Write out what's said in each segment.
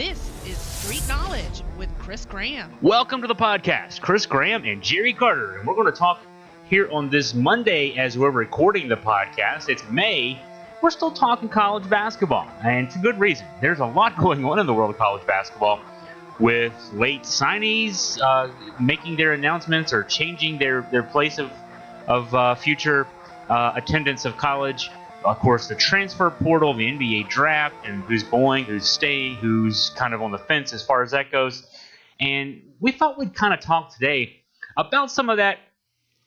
This is Street Knowledge with Chris Graham. Welcome to the podcast. Chris Graham and Jerry Carter. And we're going to talk here on this Monday as we're recording the podcast. It's May. We're still talking college basketball. And it's a good reason. There's a lot going on in the world of college basketball with late signees making their announcements or changing their place of future attendance of college. Of course, the transfer portal, the NBA draft, and who's going, who's staying, who's kind of on the fence as far as that goes. And we thought we'd kind of talk today about some of that,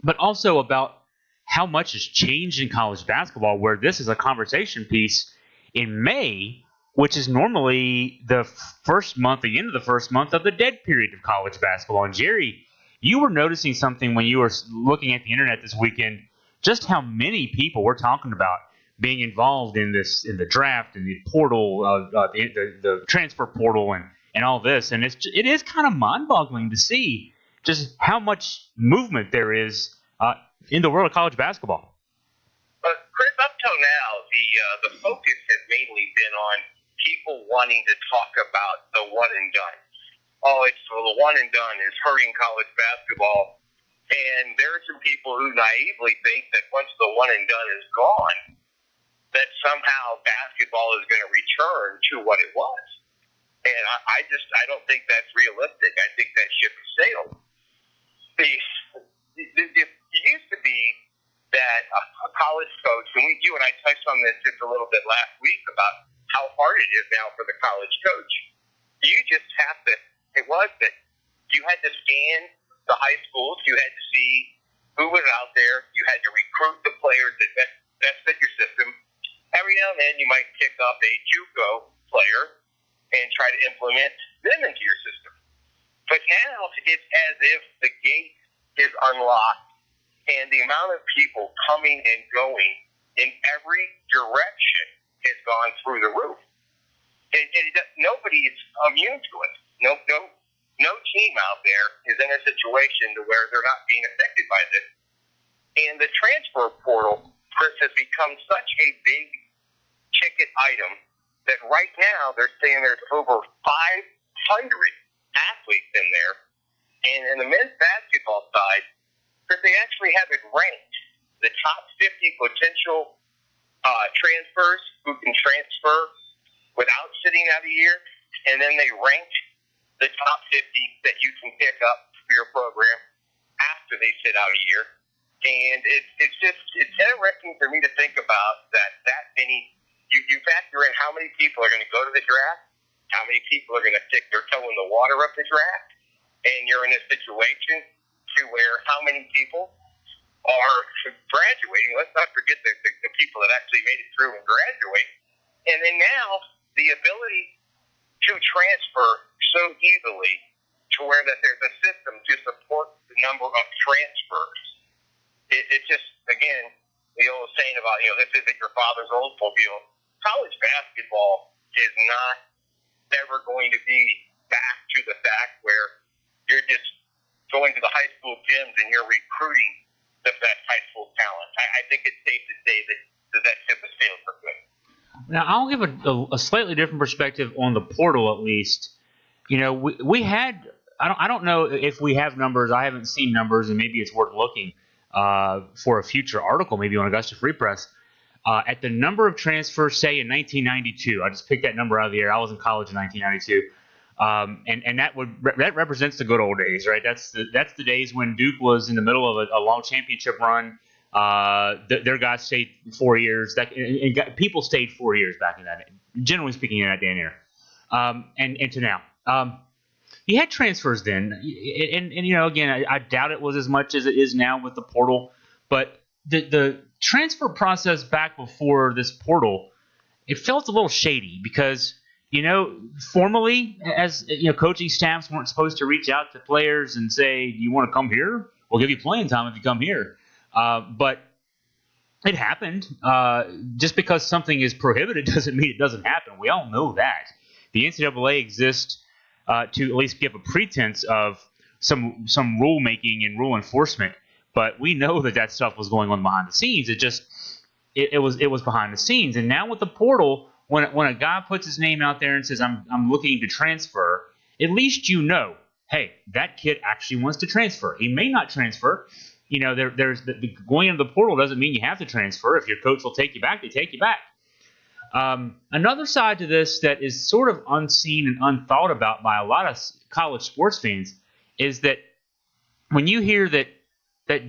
but also about how much has changed in college basketball, where this is a conversation piece in May, which is normally the first month, the end of the first month of the dead period of college basketball. And Jerry, you were noticing something when you were looking at the internet this weekend, just how many people we're talking about being involved in the draft and the portal, the transfer portal, and all this, and it is kind of mind-boggling to see just how much movement there is in the world of college basketball. Chris, up till now, the focus has mainly been on people wanting to talk about the one and done. The one and done is hurting college basketball, and there are some people who naively think that once the one and done is gone, that somehow basketball is going to return to what it was. And I don't think that's realistic. I think that ship has sailed. It used to be that a college coach, and you and I touched on this just a little bit last week about how hard it is now for the college coach. You just have to, it was that you had to scan the high schools, you had to see who was out there, you had to recruit the players that best fit your system. Every now and then you might pick up a JUCO player and try to implement them into your system. But now it's as if the gate is unlocked and the amount of people coming and going in every direction has gone through the roof. Nobody is immune to it. No team out there is in a situation to where they're not being affected by this. And the transfer portal, Chris, has become such a big ticket item that right now they're saying there's over 500 athletes in there. And in the men's basketball side, that they actually have it ranked, the top 50 potential transfers who can transfer without sitting out a year, and then they rank the top 50 that you can pick up for your program after they sit out a year. And it's interesting for me to think about that many. You factor in how many people are going to go to the draft, how many people are going to stick their toe in the water of the draft, and you're in a situation to where how many people are graduating. Let's not forget the people that actually made it through and graduate. And then now the ability to transfer so easily to where that there's a system to support the number of transfers. It just, again, the old saying about, this isn't your father's Oldsmobile. College basketball is not ever going to be back to the fact where you're just going to the high school gyms and you're recruiting the best high school talent. I think it's safe to say that ship has sailed for good. Now, I'll give a slightly different perspective on the portal, at least. We had, I don't know if we have numbers. I haven't seen numbers, and maybe it's worth looking for a future article, maybe on Augusta Free Press. At the number of transfers, say in 1992, I just picked that number out of the air. I was in college in 1992, and that represents the good old days, right? That's the days when Duke was in the middle of a long championship run. Their guys stayed 4 years. People stayed 4 years back in that, generally speaking, in that day and era, and to now. You had transfers then, and again, I doubt it was as much as it is now with the portal, but the transfer process back before this portal, it felt a little shady because, formally, as coaching staffs weren't supposed to reach out to players and say, you want to come here? We'll give you playing time if you come here. But it happened. Just because something is prohibited doesn't mean it doesn't happen. We all know that. The NCAA exists to at least give a pretense of some rulemaking and rule enforcement. But we know that stuff was going on behind the scenes. It was behind the scenes. And now with the portal, when a guy puts his name out there and says I'm looking to transfer, at least you know, hey, that kid actually wants to transfer. He may not transfer. You know, there's going into the portal doesn't mean you have to transfer. If your coach will take you back, they take you back. Another side to this that is sort of unseen and unthought about by a lot of college sports fans is that when you hear that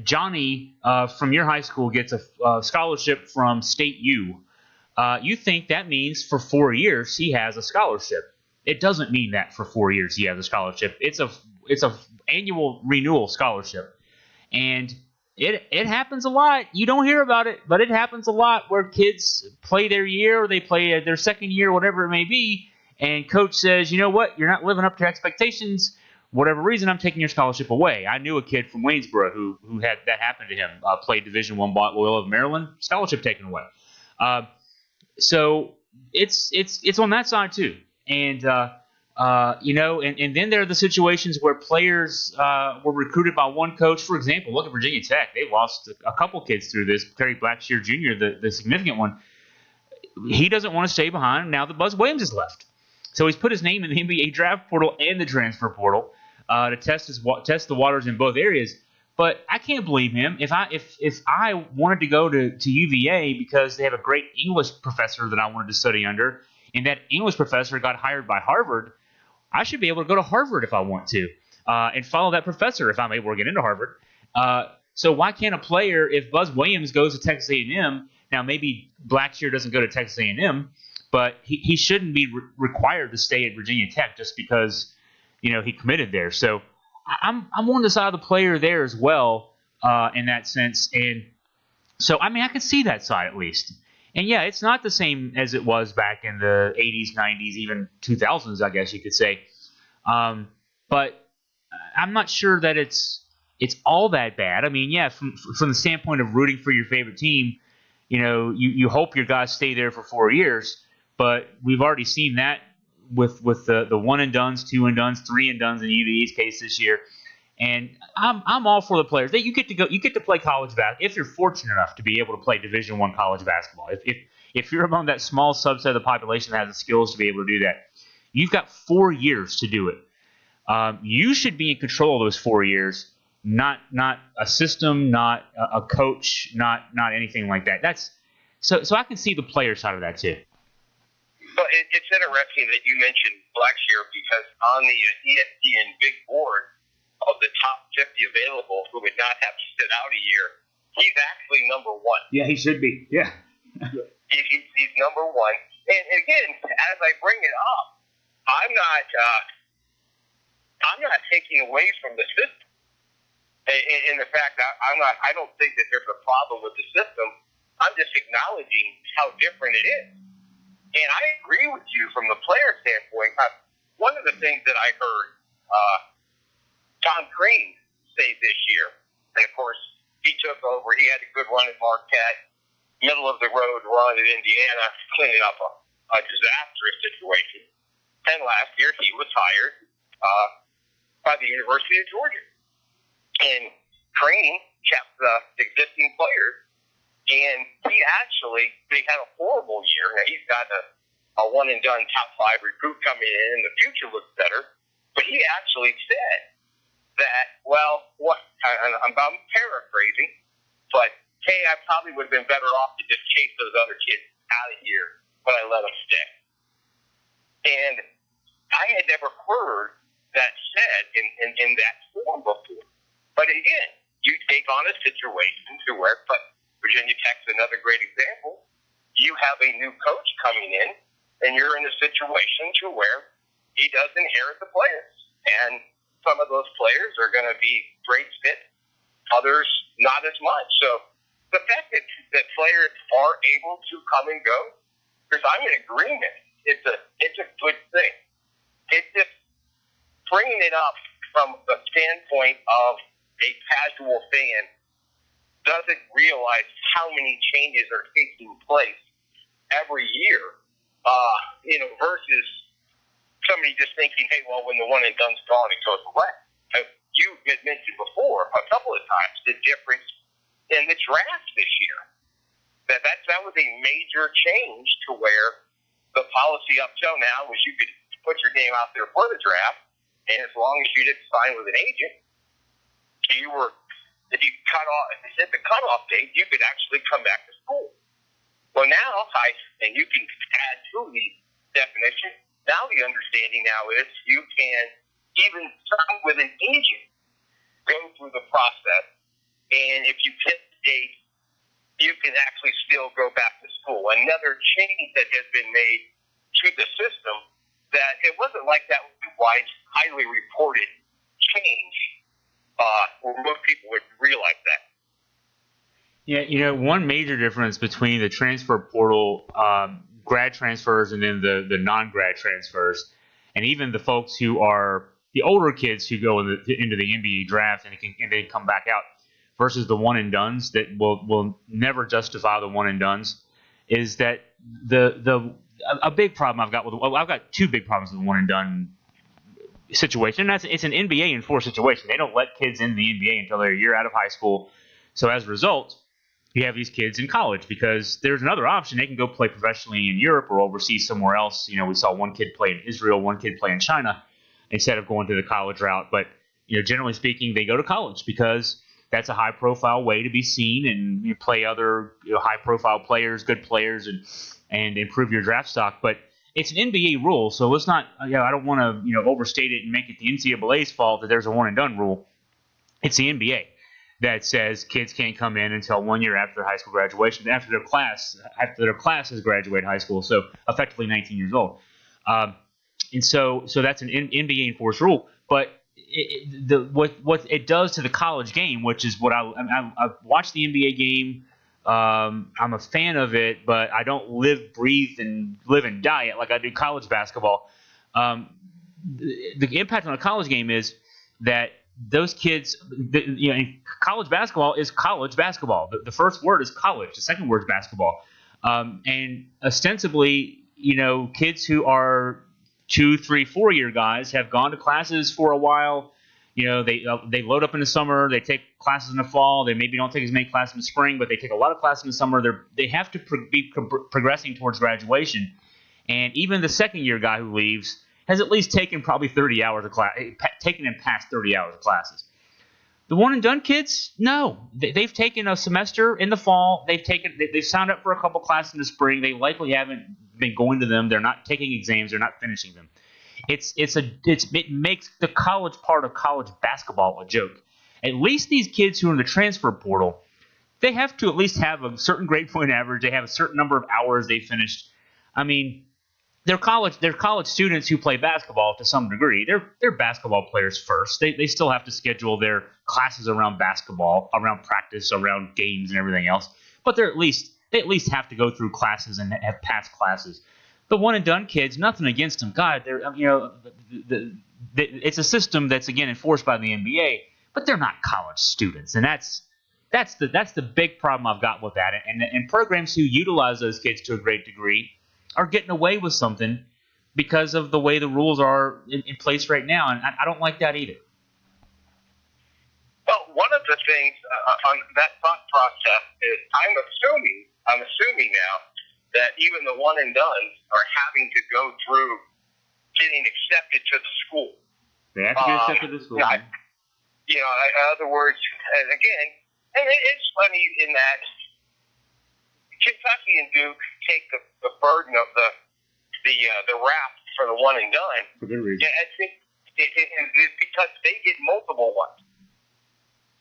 Johnny from your high school gets a scholarship from State U, you think that means for 4 years he has a scholarship. It doesn't mean that for 4 years he has a scholarship. It's a annual renewal scholarship, and it happens a lot. You don't hear about it, but it happens a lot where kids play their year or they play their second year, whatever it may be, and coach says, you know what, you're not living up to expectations. Whatever reason, I'm taking your scholarship away. I knew a kid from Waynesboro who had that happen to him. Played Division I Loyola of Maryland, scholarship taken away. So it's on that side too, and you know, and then there are the situations where players were recruited by one coach. For example, look at Virginia Tech; they lost a couple kids through this. Terry Blackshear Jr., the significant one, he doesn't want to stay behind now that Buzz Williams has left. So he's put his name in the NBA draft portal and the transfer portal to test the waters in both areas. But I can't blame him. If I wanted to go to UVA because they have a great English professor that I wanted to study under, and that English professor got hired by Harvard, I should be able to go to Harvard if I want to and follow that professor if I'm able to get into Harvard. So why can't a player, if Buzz Williams goes to Texas A&M, now maybe Blackshear doesn't go to Texas A&M, but he shouldn't be required to stay at Virginia Tech just because, you know, he committed there. So I'm on the side of the player there as well in that sense. And so, I mean, I can see that side at least. And, yeah, it's not the same as it was back in the 80s, 90s, even 2000s, I guess you could say. But I'm not sure that it's all that bad. I mean, yeah, from the standpoint of rooting for your favorite team, you know, you hope your guys stay there for 4 years. But we've already seen that with the one and dones, two and dones, three and dones in UVA's case this year. And I'm all for the players. You get to play college basketball if you're fortunate enough to be able to play Division I college basketball. If you're among that small subset of the population that has the skills to be able to do that, you've got 4 years to do it. You should be in control of those 4 years, not a system, not a coach, not anything like that. That's so I can see the player side of that too. Well, it's interesting that you mentioned Blackshear because on the ESPN big board of the top 50 available who would not have to sit out a year, he's actually number one. Yeah, he should be. Yeah. He's number one. And again, as I bring it up, I'm not taking away from the system. In the fact that I don't think that there's a problem with the system. I'm just acknowledging how different it is. And I agree with you from the player standpoint. One of the things that I heard Tom Crean say this year, and of course he took over. He had a good run at Marquette, middle of the road run at Indiana, cleaning up a disastrous situation. And last year he was hired by the University of Georgia. And Crean kept the existing players, and they had a horrible year. Now he's got a one-and-done top 5 recruit coming in, and the future looks better. But he actually said that, I'm paraphrasing, but hey, I probably would have been better off to just chase those other kids out of here, but I let them stay. And I had never heard that said in that form before. But again, you take on a situation to where, but Virginia Tech's another great example. You have a new coach coming in, and you're in a situation to where he does inherit the players. And some of those players are going to be great fit, others not as much. So the fact that players are able to come and go, because I'm in agreement, it's a good thing. It's just bringing it up from the standpoint of a casual fan doesn't realize how many changes are taking place every year, versus somebody just thinking, hey, well, when the one and done's gone, it goes away. You had mentioned before a couple of times the difference in the draft this year. That was a major change to where the policy up till now was you could put your name out there for the draft, and as long as you didn't sign with an agent, you were, if you hit the cutoff date, you could actually come back to school. Well, now, and you can add to the definition, now the understanding now is you can even sign with an agent, go through the process, and if you hit the date, you can actually still go back to school. Another change that has been made to the system that it wasn't like that was a wide, highly reported change where most people would realize that. Yeah, one major difference between the transfer portal grad transfers and then the non-grad transfers, and even the folks who are the older kids who go into the NBA draft and they come back out, versus the one and dones that will never justify the one and dones, is that a big problem I've got two big problems with the one and done situation. And it's an NBA enforced situation. They don't let kids in the NBA until they're a year out of high school. So as a result, you have these kids in college because there's another option. They can go play professionally in Europe or overseas somewhere else. We saw one kid play in Israel, one kid play in China instead of going to the college route. But generally speaking, they go to college because that's a high-profile way to be seen, and you play other high-profile players, good players, and improve your draft stock. But it's an NBA rule, so let's not. I don't want to overstate it and make it the NCAA's fault that there's a one-and-done rule. It's the NBA that says kids can't come in until 1 year after their high school graduation, after their class has graduated high school, so effectively 19 years old. And so that's an NBA enforced rule, but what it does to the college game, which is what I watched the NBA game. I'm a fan of it, but I don't live and die it like I do college basketball. The impact on a college game is that those kids, college basketball is college basketball. The first word is college. The second word is basketball. And ostensibly, kids who are 2, 3, 4 year guys have gone to classes for a while. They load up in the summer. They take classes in the fall. They maybe don't take as many classes in the spring, but they take a lot of classes in the summer. They have to be progressing towards graduation. And even the second year guy who leaves has at least taken probably 30 hours of class, taken and passed 30 hours of classes. The one and done kids, no, they've taken a semester in the fall. They've signed up for a couple classes in the spring. They likely haven't been going to them. They're not taking exams. They're not finishing them. It makes the college part of college basketball a joke. At least these kids who are in the transfer portal, they have to at least have a certain grade point average. They have a certain number of hours they finished. I mean, they're college students who play basketball to some degree. They're basketball players first. They still have to schedule their classes around basketball, around practice, around games and everything else. But they at least have to go through classes and have passed classes. The one and done kids, nothing against them. God, it's a system that's again enforced by the NBA, but they're not college students, and that's the big problem I've got with that. And programs who utilize those kids to a great degree are getting away with something because of the way the rules are in place right now, and I don't like that either. Well, one of the things on that thought process is I'm assuming now that even the one and dones are having to go through getting accepted to the school. They have to get accepted to the school. In other words, and again, and it's funny in that Kentucky and Duke take the burden of the rap for the one and done. For good reason. Yeah, I think it's because they get multiple ones.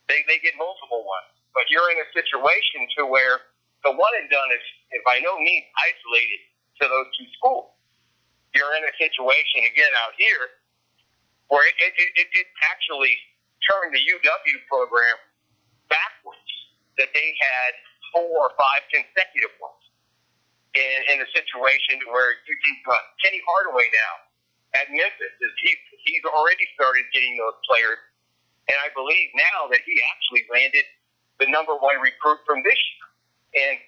They get multiple ones. But you're in a situation to where the one and done is by no means isolated to those two schools. You're in a situation again out here where it did actually turn the UW program backwards, that they had 4 or 5 consecutive ones in a situation where you can Kenny Hardaway now at Memphis, he's already started getting those players, and I believe now that he actually landed the number 1 recruit from this year. And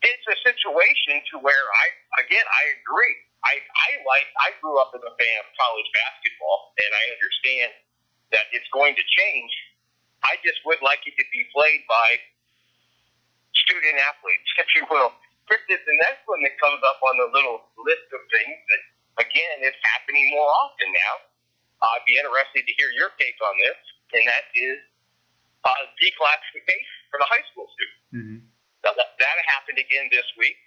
it's a situation to where I agree. I grew up as a fan of college basketball, and I understand that it's going to change. I just would like it to be played by student athletes, if you will. Chris, the next one that comes up on the little list of things that, again, is happening more often now. I'd be interested to hear your take on this, and that is declassification for the high school student. Mm-hmm. Now, that happened again this week,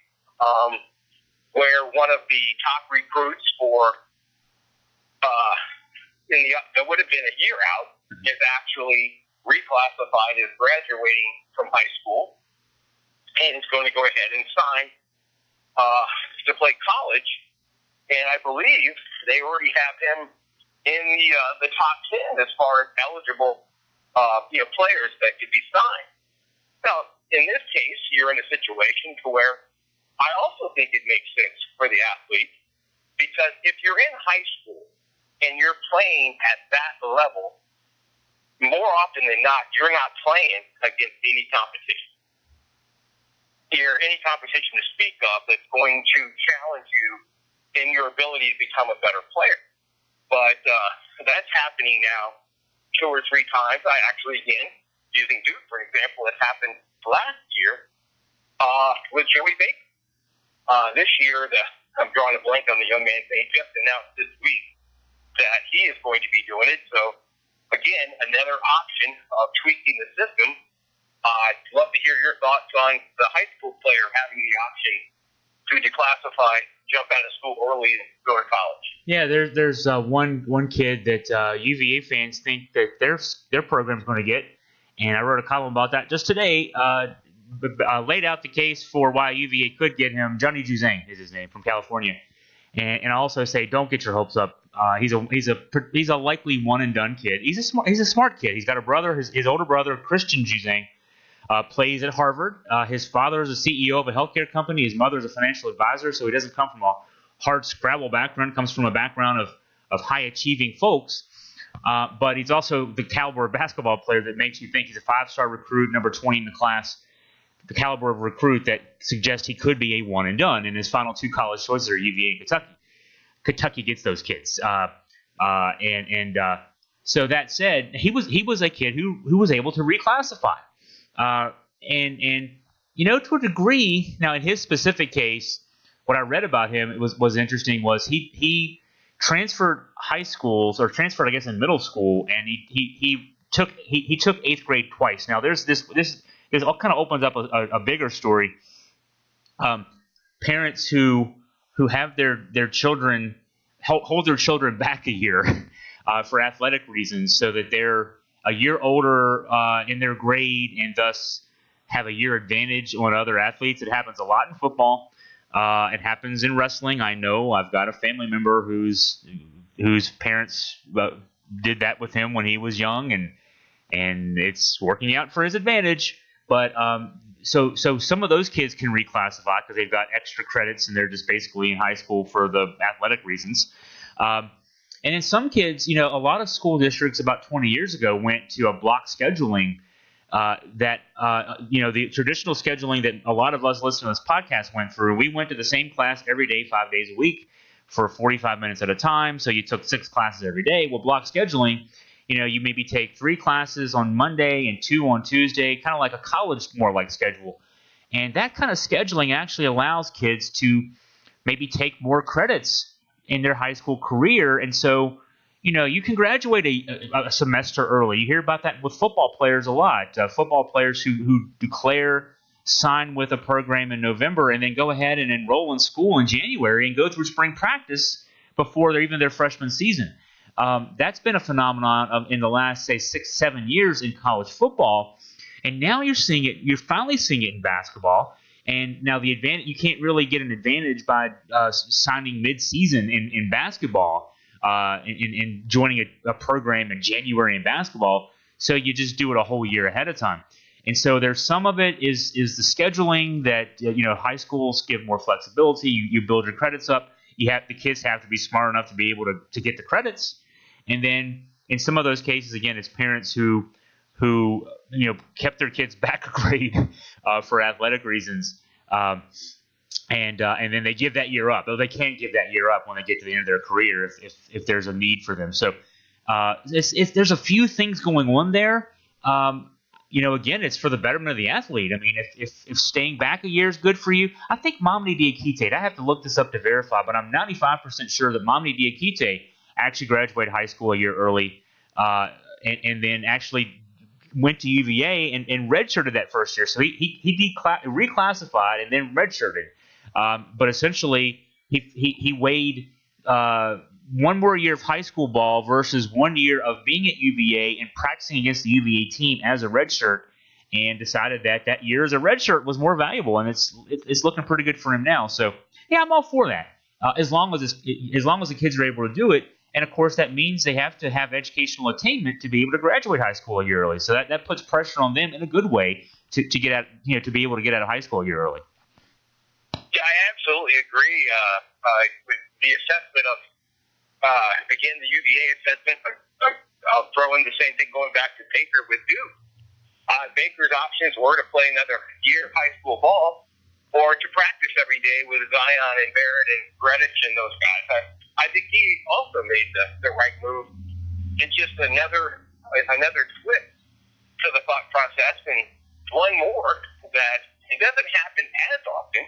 where one of the top recruits for that would have been a year out is actually reclassified as graduating from high school and is going to go ahead and sign to play college. And I believe they already have him in the top 10 as far as eligible players that could be signed. Now, in this case, you're in a situation to where I also think it makes sense for the athlete, because if you're in high school and you're playing at that level, more often than not, you're not playing against any competition. Any competition to speak of that's going to challenge you in your ability to become a better player. But that's happening now 2 or 3 times. I actually, again, using Duke, for example, it happened last year with Joey Baker. This year, I'm drawing a blank on the young man's name, just announced this week that he is going to be doing it. So, again, another option of tweaking the system. I'd love to hear your thoughts on the high school player having the option to declassify, jump out of school early, and go to college. Yeah, there's one kid that UVA fans think that their program's going to get, and I wrote a column about that just today. Laid out the case for why UVA could get him. Johnny Juzang is his name, from California, and I also say don't get your hopes up. He's a likely one and done kid. He's a smart kid. He's got a brother. His older brother, Christian Juzang, plays at Harvard. His father is a CEO of a healthcare company. His mother is a financial advisor, so he doesn't come from a hard Scrabble background. Comes from a background of high achieving folks. But he's also the caliber of basketball player that makes you think he's a 5-star recruit, number 20 in the class. The caliber of recruit that suggests he could be a one and done. And his final 2 college choices are UVA and Kentucky. Kentucky gets those kids. So that said, he was a kid who was able to reclassify. And to a degree, now in his specific case, what I read about him was interesting. Was he transferred high schools, or transferred, I guess, in middle school, and he took 8th grade twice. Now there's this all kind of opens up a bigger story. Parents who have their children hold their children back a year for athletic reasons, so that they're a year older in their grade and thus have a year advantage on other athletes. It happens a lot in football. It happens in wrestling. I know I've got a family member whose parents did that with him when he was young, and it's working out for his advantage. But so some of those kids can reclassify because they've got extra credits and they're just basically in high school for the athletic reasons. And then some kids, a lot of school districts about 20 years ago went to a block scheduling the traditional scheduling that a lot of us listening to this podcast went through. We went to the same class every day, 5 days a week for 45 minutes at a time. So you took 6 classes every day. Well, block scheduling, you maybe take 3 classes on Monday and 2 on Tuesday, kind of like a college more like schedule. And that kind of scheduling actually allows kids to maybe take more credits in their high school career. And so, you can graduate a semester early. You hear about that with football players a lot. Football players who sign with a program in November and then go ahead and enroll in school in January and go through spring practice before even their freshman season. That's been a phenomenon in the last, say, 6-7 years in college football. And now you're finally seeing it in basketball. And now the advantage, you can't really get an advantage by signing mid-season in basketball. In joining a program in January in basketball, so you just do it a whole year ahead of time. And so there's some of it is the scheduling that high schools give more flexibility. You build your credits up. The kids have to be smart enough to be able to get the credits. And then in some of those cases, again, it's parents who kept their kids back a grade for athletic reasons. And then they give that year up. Though they can't give that year up when they get to the end of their career if there's a need for them. So there's a few things going on there. again, it's for the betterment of the athlete. I mean, if staying back a year is good for you, I think Mamadi Diakite, I have to look this up to verify, but I'm 95% sure that Mamadi Diakite actually graduated high school a year early, and then actually went to UVA and redshirted that first year. So he reclassified and then redshirted. But essentially, he weighed one more year of high school ball versus 1 year of being at UVA and practicing against the UVA team as a redshirt, and decided that year as a redshirt was more valuable, and it's looking pretty good for him now. So yeah, I'm all for that, as long as the kids are able to do it. And of course, that means they have to have educational attainment to be able to graduate high school a year early. So that puts pressure on them in a good way to get out, to be able to get out of high school a year early. Yeah, I absolutely agree with the assessment of, again, the UVA assessment. I'll throw in the same thing going back to Baker with Duke. Baker's options were to play another year of high school ball or to practice every day with Zion and Barrett and Greenwich and those guys. I think he also made the right move. It's just another twist to the thought process, and one more that it doesn't happen as often.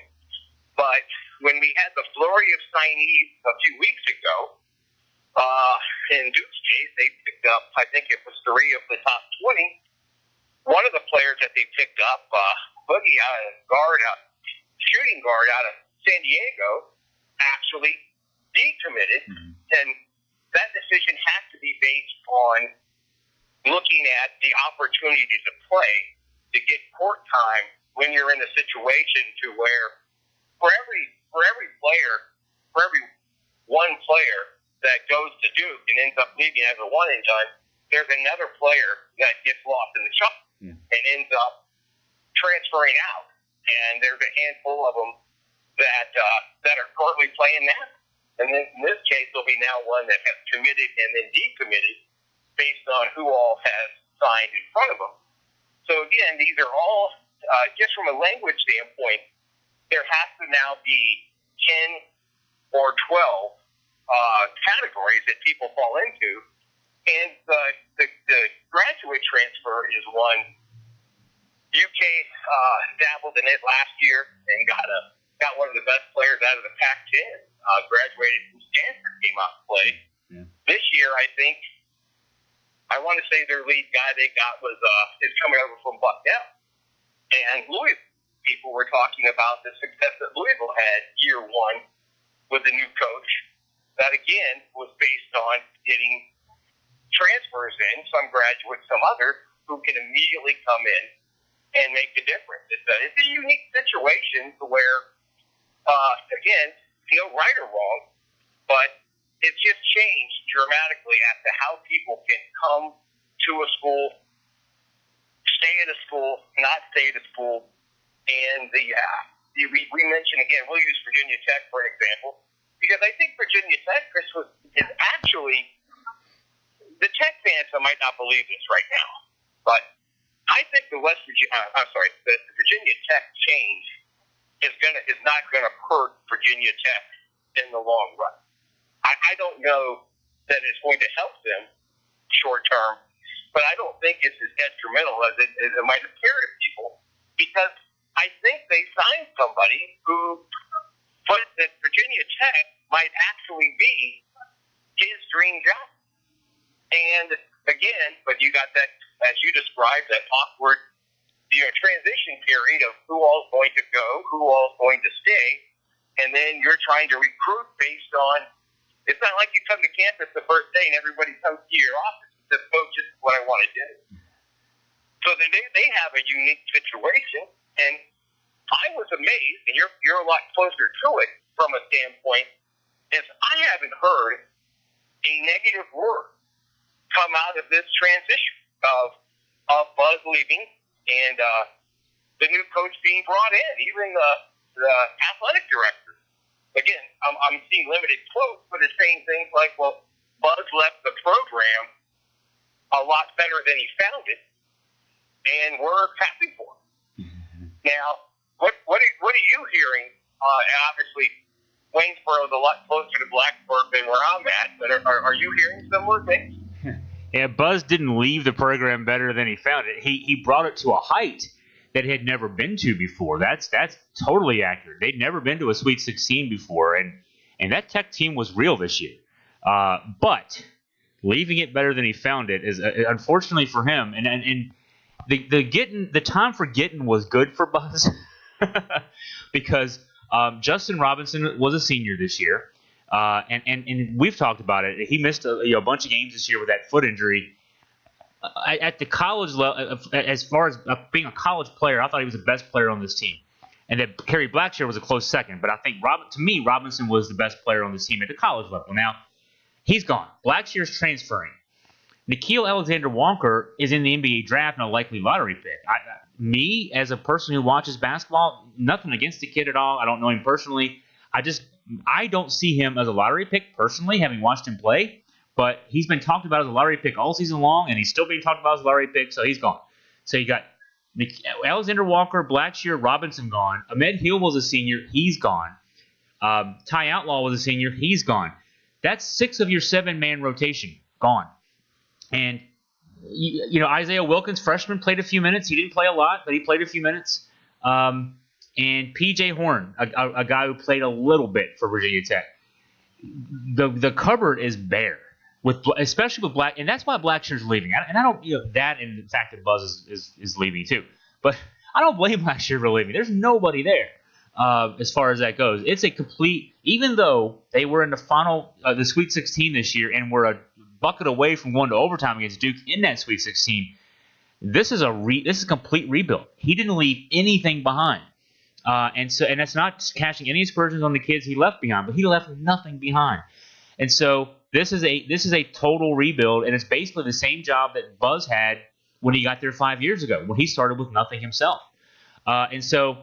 But when we had the flurry of signees a few weeks ago, in Duke's case, they picked up, I think it was 3 of the top 20. One of the players that they picked up, Boogie, shooting guard out of San Diego, actually decommitted, and that decision has to be based on looking at the opportunity to play, to get court time when you're in a situation to where for every one player that goes to Duke and ends up leaving as a one and done, there's another player that gets lost in the shuffle and ends up transferring out. And there's a handful of them that are currently playing now. And then in this case, there'll be now one that has committed and then decommitted based on who all has signed in front of them. So again, these are all, just from a language standpoint, there has to now be 10 or 12 categories that people fall into. And the graduate transfer is one. UK dabbled in it last year and got one of the best players out of the Pac-10. Graduated from Stanford, came out to play. Yeah. This year, I think, I want to say their lead guy they got is coming over from Bucknell. And Louisville people were talking about the success that Louisville had year one with the new coach. That, again, was based on getting transfers in, some graduates, some others, who can immediately come in and make a difference. It's a unique situation where, again, right or wrong, but it's just changed dramatically as to how people can come to a school, stay at a school, not stay at a school, and we mentioned, again, we'll use Virginia Tech for an example, because I think Virginia Tech, Chris, is actually, the Tech fans might not believe this right now, but I think the Virginia Tech change is not gonna hurt Virginia Tech in the long run. I don't know that it's going to help them short term, but I don't think it's as detrimental as it might appear to people, because I think they signed somebody who put that Virginia Tech might actually be his dream job. And again, but you got that, as you described, that awkward transition period of who all's going to go, who all's going to stay, and then you're trying to recruit based on, it's not like you come to campus the first day and everybody comes to your office and says, "Coach, this is what I want to do." So they have a unique situation, and I was amazed, and you're a lot closer to it from a standpoint, is I haven't heard a negative word come out of this transition of Buzz leaving and the new coach being brought in, even the athletic director. Again, I'm seeing limited quotes, but it's saying things like, well, Buzz left the program a lot better than he found it, and we're happy for him. Now, what are you hearing? And obviously, Waynesboro is a lot closer to Blacksburg than where I'm at, but are you hearing similar things? Yeah, Buzz didn't leave the program better than he found it. He brought it to a height that it had never been to before. That's totally accurate. They'd never been to a Sweet 16 before, and that Tech team was real this year. But leaving it better than he found it is unfortunately for him. And the time for getting was good for Buzz because Justin Robinson was a senior this year. And we've talked about it. He missed a bunch of games this year with that foot injury. At the college level, as far as being a college player, I thought he was the best player on this team. And that Kerry Blackshear was a close second. But I think, to me, Robinson was the best player on this team at the college level. Now, he's gone. Blackshear's transferring. Nickeil Alexander-Walker is in the NBA draft and a likely lottery pick. Me, as a person who watches basketball, nothing against the kid at all. I don't know him personally. I don't see him as a lottery pick personally, having watched him play. But he's been talked about as a lottery pick all season long, and he's still being talked about as a lottery pick, so he's gone. So you got Alexander Walker, Blackshear, Robinson gone. Ahmed Hill was a senior. He's gone. Ty Outlaw was a senior. He's gone. That's 6 of your 7-man rotation gone. And, Isaiah Wilkins, freshman, played a few minutes. He didn't play a lot, but he played a few minutes. And P.J. Horn, a guy who played a little bit for Virginia Tech. The cupboard is bare, especially with Black, and that's why Blackshear's leaving. And I don't, that and the fact that Buzz is leaving too. But I don't blame Blackshear for leaving. There's nobody there as far as that goes. It's a complete, even though they were in the final, the Sweet 16 this year, and were a bucket away from going to overtime against Duke in that Sweet 16. This is a complete rebuild. He didn't leave anything behind. And that's not casting any aspersions on the kids he left behind, but he left nothing behind. And so this is a total rebuild, and it's basically the same job that Buzz had when he got there 5 years ago, when he started with nothing himself. And so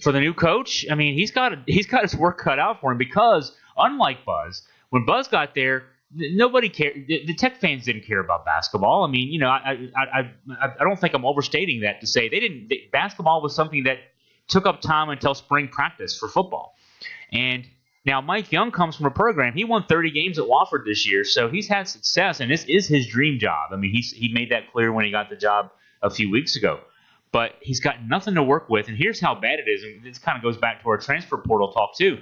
for the new coach, I mean, he's got his work cut out for him because unlike Buzz, when Buzz got there, nobody cared. The Tech fans didn't care about basketball. I mean, I don't think I'm overstating that to say basketball was something that took up time until spring practice for football. And now Mike Young comes from a program. He won 30 games at Wofford this year, so he's had success, and this is his dream job. I mean, he made that clear when he got the job a few weeks ago. But he's got nothing to work with, and here's how bad it is. And this kind of goes back to our transfer portal talk too.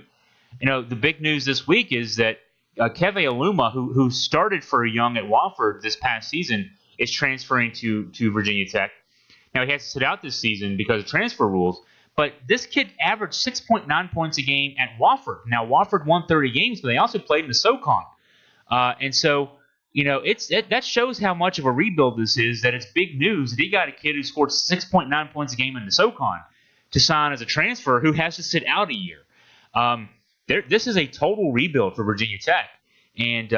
The big news this week is that Keve Aluma, who started for Young at Wofford this past season, is transferring to Virginia Tech. Now, he has to sit out this season because of transfer rules. But this kid averaged 6.9 points a game at Wofford. Now, Wofford won 30 games, but they also played in the SoCon. And so, that shows how much of a rebuild this is, that it's big news that he got a kid who scored 6.9 points a game in the SoCon to sign as a transfer who has to sit out a year. This is a total rebuild for Virginia Tech. And,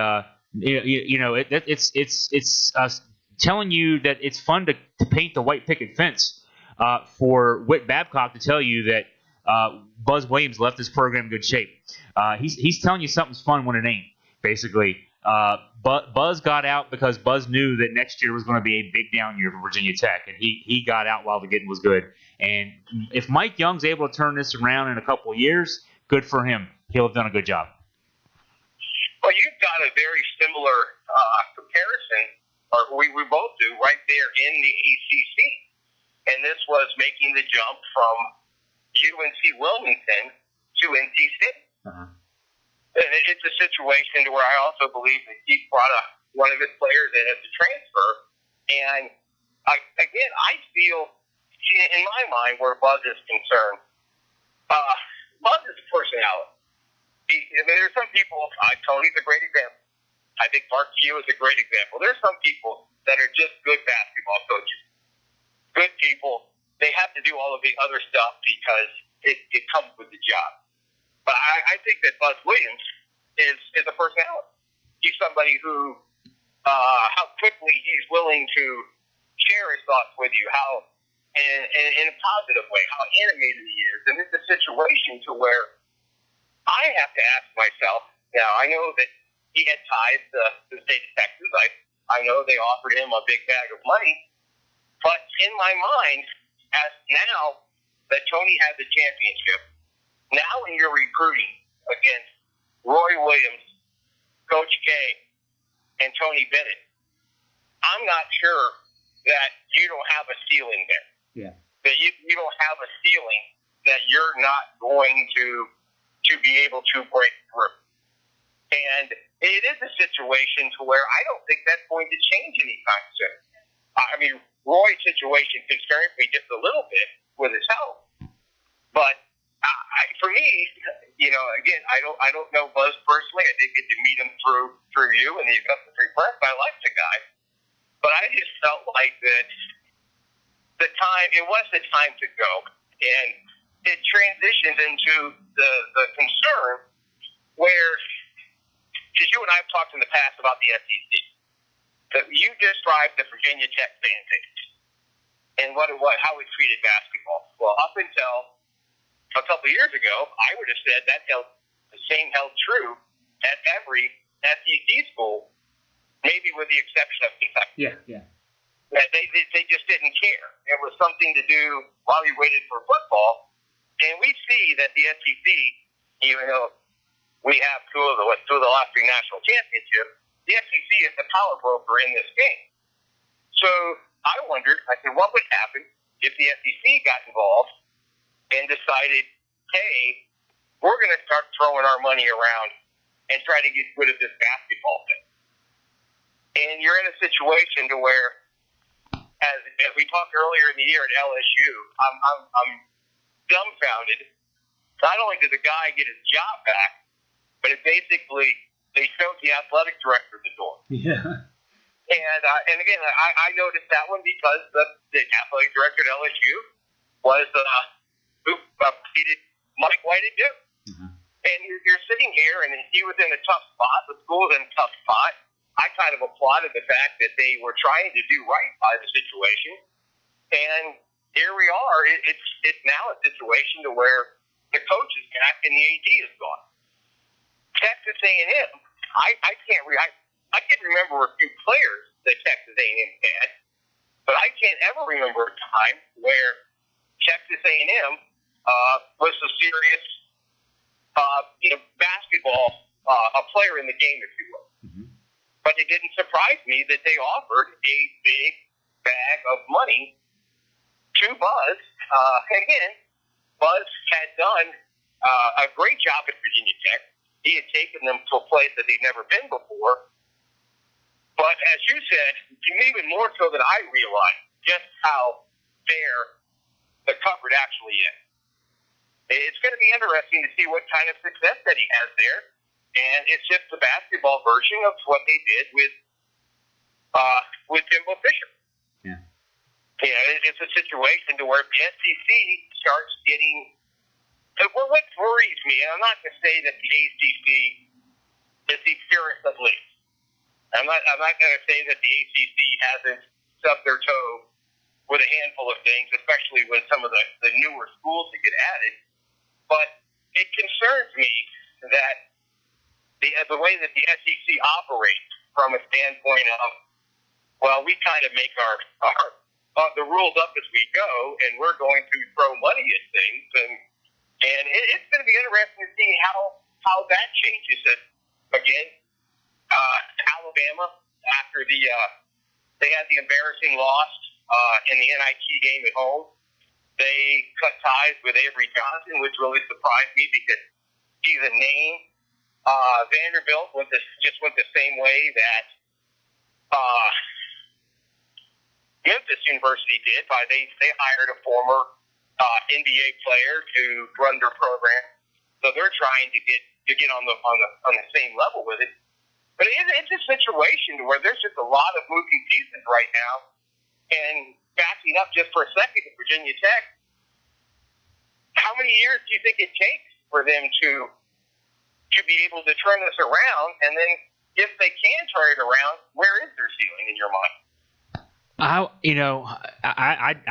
it's telling you that it's fun to paint the white picket fence for Whit Babcock to tell you that Buzz Williams left this program in good shape. He's telling you something's fun when it ain't, basically. But Buzz got out because Buzz knew that next year was going to be a big down year for Virginia Tech, and he got out while the getting was good. And if Mike Young's able to turn this around in a couple of years, good for him. He'll have done a good job. Well, you've got a very similar comparison, or we both do, right there in the ACC. And this was making the jump from UNC Wilmington to NC State. Uh-huh. And it's a situation where I also believe that he brought one of his players in as a transfer. And again, I feel, in my mind, where Buzz is concerned, Buzz is a personality. There's some people, Tony's a great example. I think Mark Q is a great example. There's some people that are just good basketball coaches. Good people. They have to do all of the other stuff because it comes with the job. But I think that Buzz Williams is a personality. He's somebody who, how quickly he's willing to share his thoughts with you, how, in a positive way, how animated he is. And it's a situation to where I have to ask myself, now I know that he had ties to the state of Texas. I know they offered him a big bag of money. But in my mind, as now that Tony has the championship, now when you're recruiting against Roy Williams, Coach K, and Tony Bennett, I'm not sure that you don't have a ceiling there. Yeah. That you don't have a ceiling that you're not going to be able to break through. And it is a situation to where I don't think that's going to change anytime soon. I mean, Roy's situation concerns me just a little bit with his health. But for me, again, I don't know Buzz personally. I did get to meet him through you and the Augusta Free Press. I like the guy. But I just felt like that it was the time to go. And it transitions into the concern where, because you and I have talked in the past about the SEC, that you described the Virginia Tech fan base and how we treated basketball. Well, up until a couple of years ago, I would have said that held true at every SEC school, maybe with the exception of Kentucky. Yeah. That they just didn't care. It was something to do while you waited for football. And we see that the SEC, even though we have two of the last three national championships, the SEC is the power broker in this game. So I wondered, what would happen if the SEC got involved and decided, hey, we're going to start throwing our money around and try to get rid of this basketball thing. And you're in a situation to where, as we talked earlier in the year at LSU, I'm dumbfounded. Not only did the guy get his job back, but it basically they showed the athletic director the door. Yeah. And again, I noticed that one because the athletic director at LSU was who defeated Mike White at Duke. Mm-hmm. And you're sitting here, and he was in a tough spot. The school was in a tough spot. I kind of applauded the fact that they were trying to do right by the situation. And here we are. It's now a situation to where the coach is back and the AD is gone. Texas A&M, I can remember a few players that Texas A&M had, but I can't ever remember a time where Texas A&M was a serious basketball a player in the game, if you will. Mm-hmm. But it didn't surprise me that they offered a big bag of money to Buzz. Again, Buzz had done a great job at Virginia Tech. He had taken them to a place that they'd never been before. But as you said, even more so than I realized just how fair the coverage actually is. It's going to be interesting to see what kind of success that he has there. And it's just the basketball version of what they did with Jimbo Fisher. Yeah. It's a situation to where the SEC starts getting. Well, what worries me, and I'm not going to say that the ACC is the purest of leagues. I'm not going to say that the ACC hasn't stubbed their toe with a handful of things, especially with some of the newer schools that get added. But it concerns me that the way that the SEC operates from a standpoint of, well, we kind of make our the rules up as we go, and we're going to throw money at things, and it's going to be interesting to see how that changes it. Again, Alabama, after they had the embarrassing loss in the NIT game at home, they cut ties with Avery Johnson, which really surprised me because he's a name. Vanderbilt just went the same way that Memphis University did. They hired a former NBA player to run their program, so they're trying to get on the same level with it. But it's a situation where there's just a lot of moving pieces right now. And backing up just for a second to Virginia Tech, how many years do you think it takes for them to be able to turn this around? And then if they can turn it around, where is their ceiling in your mind? I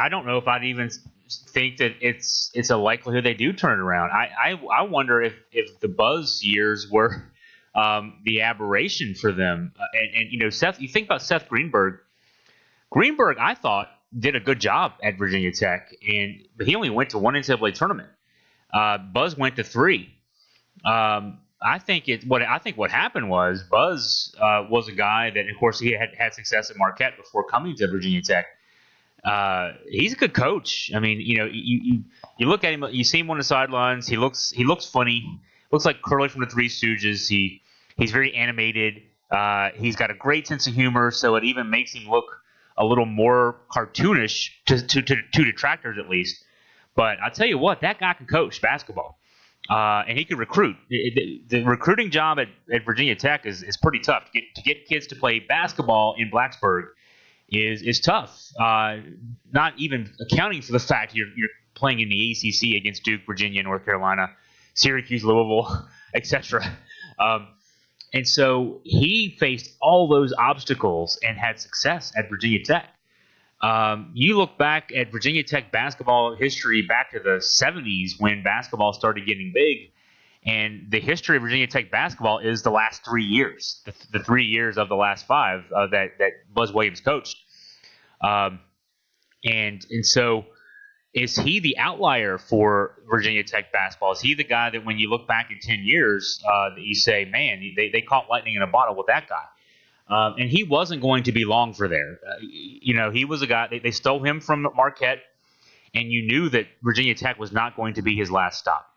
don't know if I'd even think that it's a likelihood they do turn it around. I wonder if the Buzz years were the aberration for them. And Seth, you think about Seth Greenberg. Greenberg, I thought, did a good job at Virginia Tech, but he only went to one NCAA tournament. Buzz went to 3. I think what happened was Buzz was a guy that, of course, he had success at Marquette before coming to Virginia Tech. He's a good coach. I mean, you look at him, you see him on the sidelines. He looks funny. Looks like Curly from the Three Stooges. He's very animated. He's got a great sense of humor, so it even makes him look a little more cartoonish to detractors at least. But I'll tell you what, that guy can coach basketball. And he can recruit. The recruiting job at Virginia Tech is pretty tough. To get kids to play basketball in Blacksburg is tough. Not even accounting for the fact you're playing in the ACC against Duke, Virginia, North Carolina, Syracuse, Louisville, etc. And so he faced all those obstacles and had success at Virginia Tech. You look back at Virginia Tech basketball history back to the 70s when basketball started getting big, and the history of Virginia Tech basketball is the last 3 years, the 3 years of the last 5 that Buzz Williams coached. And so is he the outlier for Virginia Tech basketball? Is he the guy that when you look back in 10 years that you say, man, they caught lightning in a bottle with that guy? And he wasn't going to be long for there. He was a guy, they stole him from Marquette, and you knew that Virginia Tech was not going to be his last stop.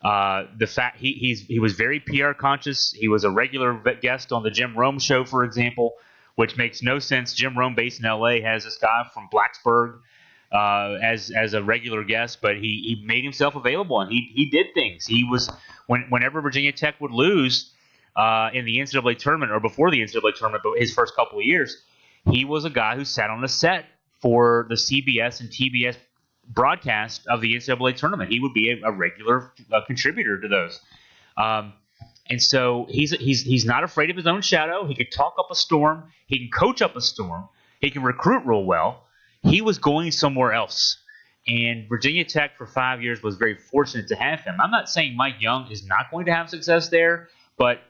The fact he was very PR conscious. He was a regular guest on the Jim Rome show, for example, which makes no sense. Jim Rome, based in L.A., has this guy from Blacksburg as a regular guest, but he made himself available, and he did things. He was whenever Virginia Tech would lose in the NCAA tournament or before the NCAA tournament, but his first couple of years, he was a guy who sat on the set for the CBS and TBS broadcast of the NCAA tournament. He would be a regular contributor to those. And so he's not afraid of his own shadow. He could talk up a storm. He can coach up a storm. He can recruit real well. He was going somewhere else. And Virginia Tech for 5 years was very fortunate to have him. I'm not saying Mike Young is not going to have success there, but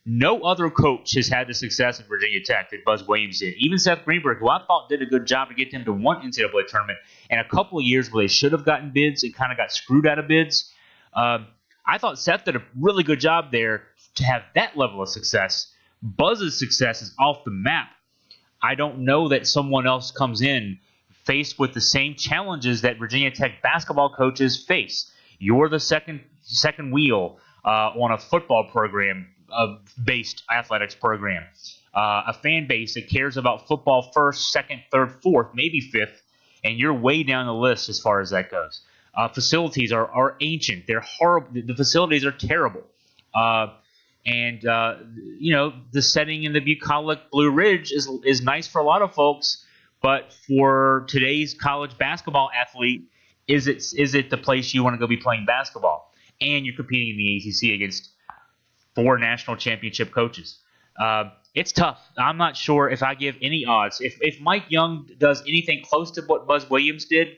no other coach has had the success at Virginia Tech that Buzz Williams did. Even Seth Greenberg, who I thought did a good job to get them to one NCAA tournament, and a couple of years where they should have gotten bids and kind of got screwed out of bids. I thought Seth did a really good job there to have that level of success. Buzz's success is off the map. I don't know that someone else comes in faced with the same challenges that Virginia Tech basketball coaches face. You're the second wheel on a football program. Based athletics program, a fan base that cares about football first, second, third, fourth, maybe fifth, and you're way down the list as far as that goes. Facilities are ancient; they're horrible. The facilities are terrible, and the setting in the bucolic Blue Ridge is nice for a lot of folks, but for today's college basketball athlete, is it the place you want to go be playing basketball? And you're competing in the ACC against 4 national championship coaches. It's tough. I'm not sure if I give any odds. If Mike Young does anything close to what Buzz Williams did,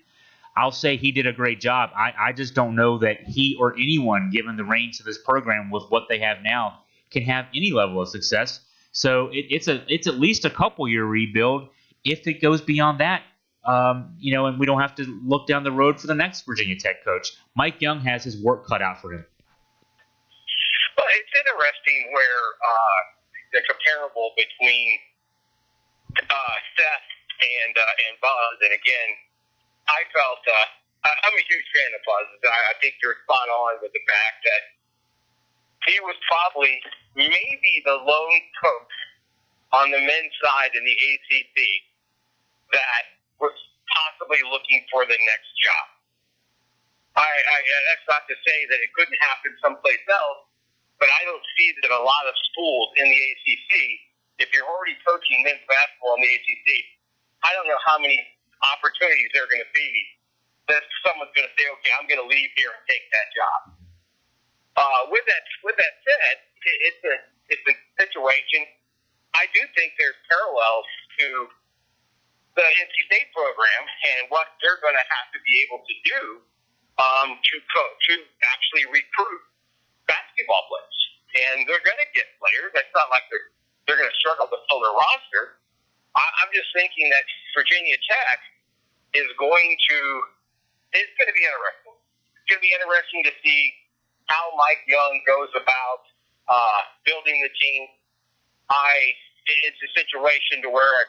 I'll say he did a great job. I just don't know that he or anyone, given the reins of this program with what they have now, can have any level of success. So it's at least a couple-year rebuild. If it goes beyond that, and we don't have to look down the road for the next Virginia Tech coach. Mike Young has his work cut out for him. Well, it's interesting where the comparable between Seth and Buzz, and again, I felt I'm a huge fan of Buzz. I think you're spot on with the fact that he was probably maybe the lone coach on the men's side in the ACC that was possibly looking for the next job. That's not to say that it couldn't happen someplace else. But I don't see that a lot of schools in the ACC, if you're already coaching men's basketball in the ACC, I don't know how many opportunities there are going to be that someone's going to say, okay, I'm going to leave here and take that job. With that said, it's a situation. I do think there's parallels to the NC State program and what they're going to have to be able to do to actually recruit basketball players, and they're going to get players. It's not like they're going to struggle to fill their roster. I'm just thinking that Virginia Tech is going to be interesting. It's going to be interesting to see how Mike Young goes about building the team. It's a situation to where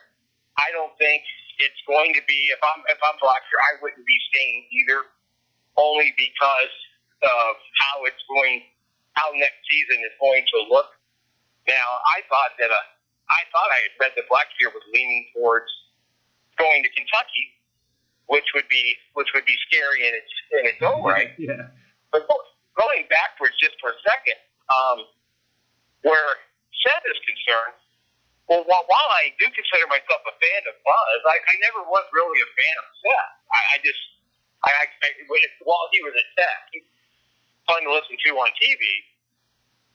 I don't think it's going to be. If I'm Blackshear, I wouldn't be staying either, only because of how next season is going to look. Now, I thought I had read that Blackshear was leaning towards going to Kentucky, which would be scary in its own right. Yeah. But going backwards just for a second, where Seth is concerned, well, while I do consider myself a fan of Buzz, I never was really a fan of Seth. While he was at Tech, he's fun to listen to on TV.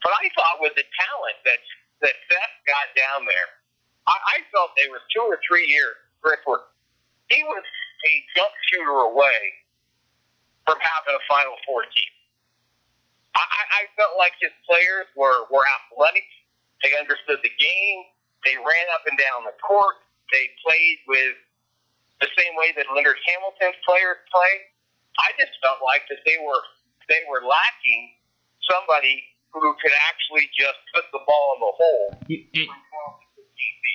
But I thought with the talent that Seth got down there, I felt they were 2 or 3 years. He was a jump shooter away from having a Final Four team. I felt like his players were athletic. They understood the game. They ran up and down the court. They played with the same way that Leonard Hamilton's players play. I just felt like that they were lacking somebody who could actually just put the ball in the hole.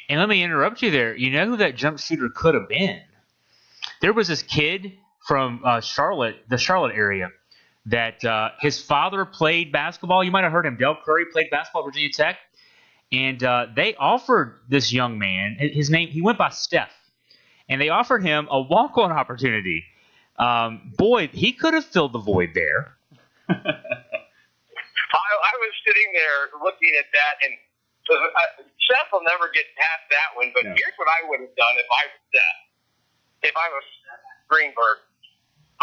And let me interrupt you there. You know who that jump shooter could have been? There was this kid from Charlotte, the Charlotte area, that his father played basketball. You might have heard him. Del Curry played basketball at Virginia Tech. And they offered this young man, his name, he went by Steph, and they offered him a walk-on opportunity. Boy, he could have filled the void there. I was sitting there looking at that, and Seth will never get past that one, but Here's what I would have done if I was Seth. If I was Greenberg,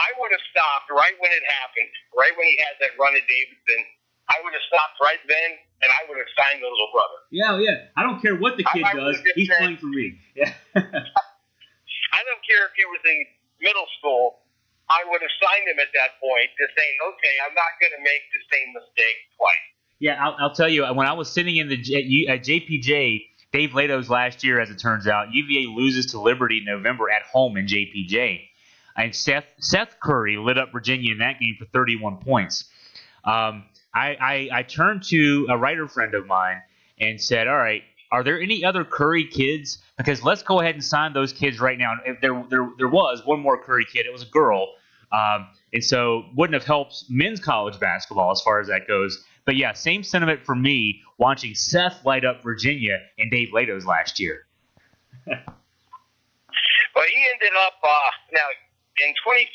I would have stopped right when it happened, right when he had that run at Davidson. I would have stopped right then, and I would have signed the little brother. Yeah. I don't care what the kid does. He's playing for me. Yeah. I don't care if he was in middle school. I would have signed him at that point to say, okay, I'm not going to make the same mistake twice. Yeah, I'll tell you, when I was sitting in at JPJ, Dave Lato's last year, as it turns out, UVA loses to Liberty in November at home in JPJ. And Seth Curry lit up Virginia in that game for 31 points. I turned to a writer friend of mine and said, all right, are there any other Curry kids? Because let's go ahead and sign those kids right now. If there was one more Curry kid, it was a girl. And so wouldn't have helped men's college basketball as far as that goes. But, yeah, same sentiment for me watching Seth light up Virginia in Dave Lato's last year. Well, he ended up now, in 2015,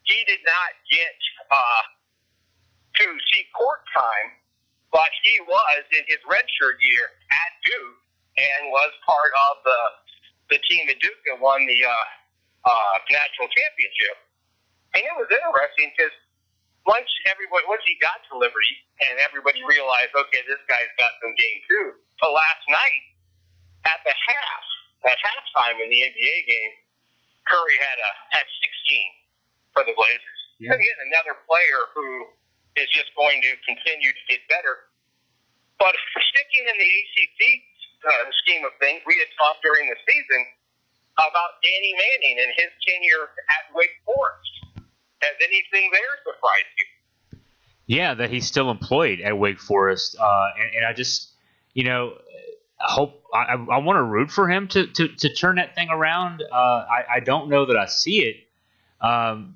he did not get to see court time, but he was in his redshirt year at Duke and was part of the team at Duke that won the national championship. And it was interesting because once he got to Liberty and everybody realized, okay, this guy's got some game too. So last night at halftime in the NBA game, Curry had 16 for the Blazers. Yeah. Again, another player who is just going to continue to get better. But sticking in the ACC scheme of things, we had talked during the season about Danny Manning and his tenure at Wake Forest. Has anything there surprised you? Yeah, that he's still employed at Wake Forest. And I just, I want to root for him to turn that thing around. I don't know that I see it. And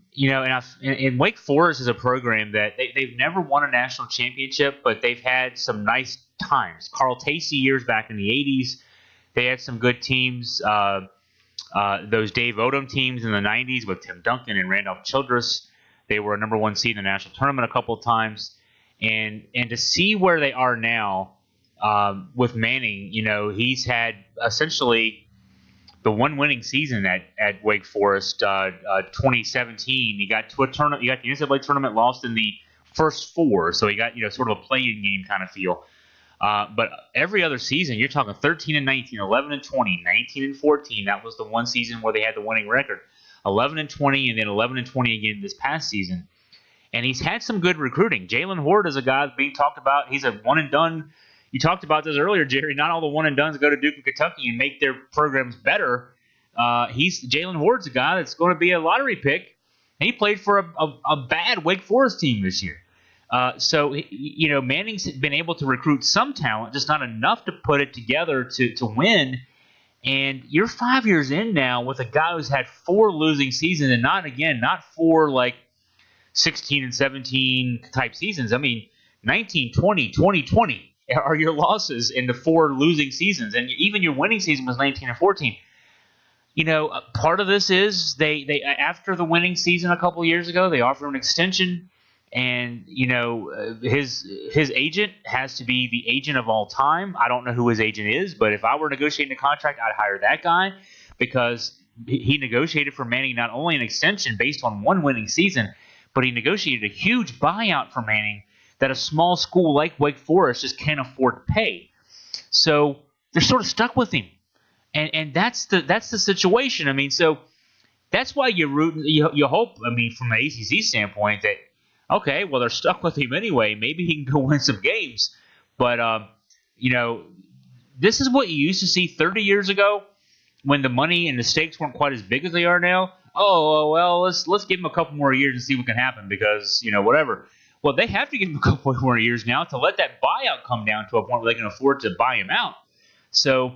Wake Forest is a program that they've never won a national championship, but they've had some nice times. Carl Tacey years back in the 80s, they had some good teams. Those Dave Odom teams in the 90s with Tim Duncan and Randolph Childress, they were a number one seed in the national tournament a couple of times. And to see where they are now with Manning, he's had essentially the one winning season at Wake Forest. 2017, he got to a tournament. He got the NCAA tournament, lost in the first four, so he got sort of a play-in game kind of feel. But every other season, you're talking 13 and 19, 11 and 20, 19 and 14. That was the one season where they had the winning record. 11 and 20, and then 11 and 20 again this past season. And he's had some good recruiting. Jalen Horde is a guy that's being talked about. He's a one and done. You talked about this earlier, Jerry. Not all the one and dones go to Duke and Kentucky and make their programs better. Jalen Horde's a guy that's going to be a lottery pick. And he played for a bad Wake Forest team this year. So Manning's been able to recruit some talent, just not enough to put it together to win. And you're 5 years in now with a guy who's had 4 losing seasons, and not 4 like 16 and 17 type seasons. I mean, 19, 20, 2020 are your losses in the 4 losing seasons, and even your winning season was 19 and 14. Part of this is they after the winning season a couple of years ago, they offered an extension. And his agent has to be the agent of all time. I don't know who his agent is, but if I were negotiating a contract, I'd hire that guy because he negotiated for Manning not only an extension based on 1 winning season, but he negotiated a huge buyout for Manning that a small school like Wake Forest just can't afford to pay. So they're sort of stuck with him, and that's the situation. I mean, so that's why you hope. I mean, from an ACC standpoint, that. Okay, well, they're stuck with him anyway. Maybe he can go win some games. But, this is what you used to see 30 years ago when the money and the stakes weren't quite as big as they are now. Oh, well, let's give him a couple more years and see what can happen because, whatever. Well, they have to give him a couple more years now to let that buyout come down to a point where they can afford to buy him out. So,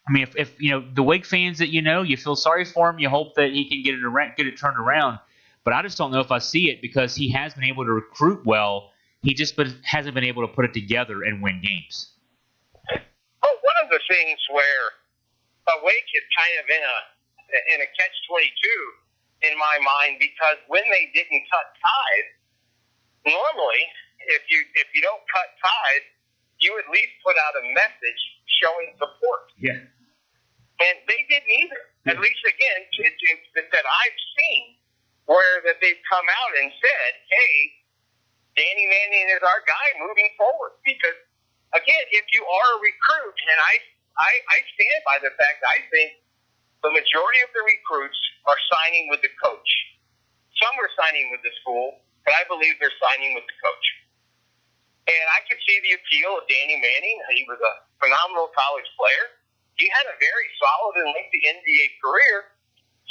I mean, if the Wake fans that you feel sorry for him, you hope that he can get it turned around. But I just don't know if I see it because he has been able to recruit well. He just hasn't been able to put it together and win games. Well, one of the things where Wake is kind of in a catch-22 in my mind because when they didn't cut ties, normally if you don't cut ties, you at least put out a message showing support. Yeah. And they didn't either. At least again, that I've seen. Where that they've come out and said, hey, Danny Manning is our guy moving forward. Because, again, if you are a recruit, and I stand by the fact I think the majority of the recruits are signing with the coach. Some are signing with the school, but I believe they're signing with the coach. And I could see the appeal of Danny Manning. He was a phenomenal college player. He had a very solid and lengthy NBA career.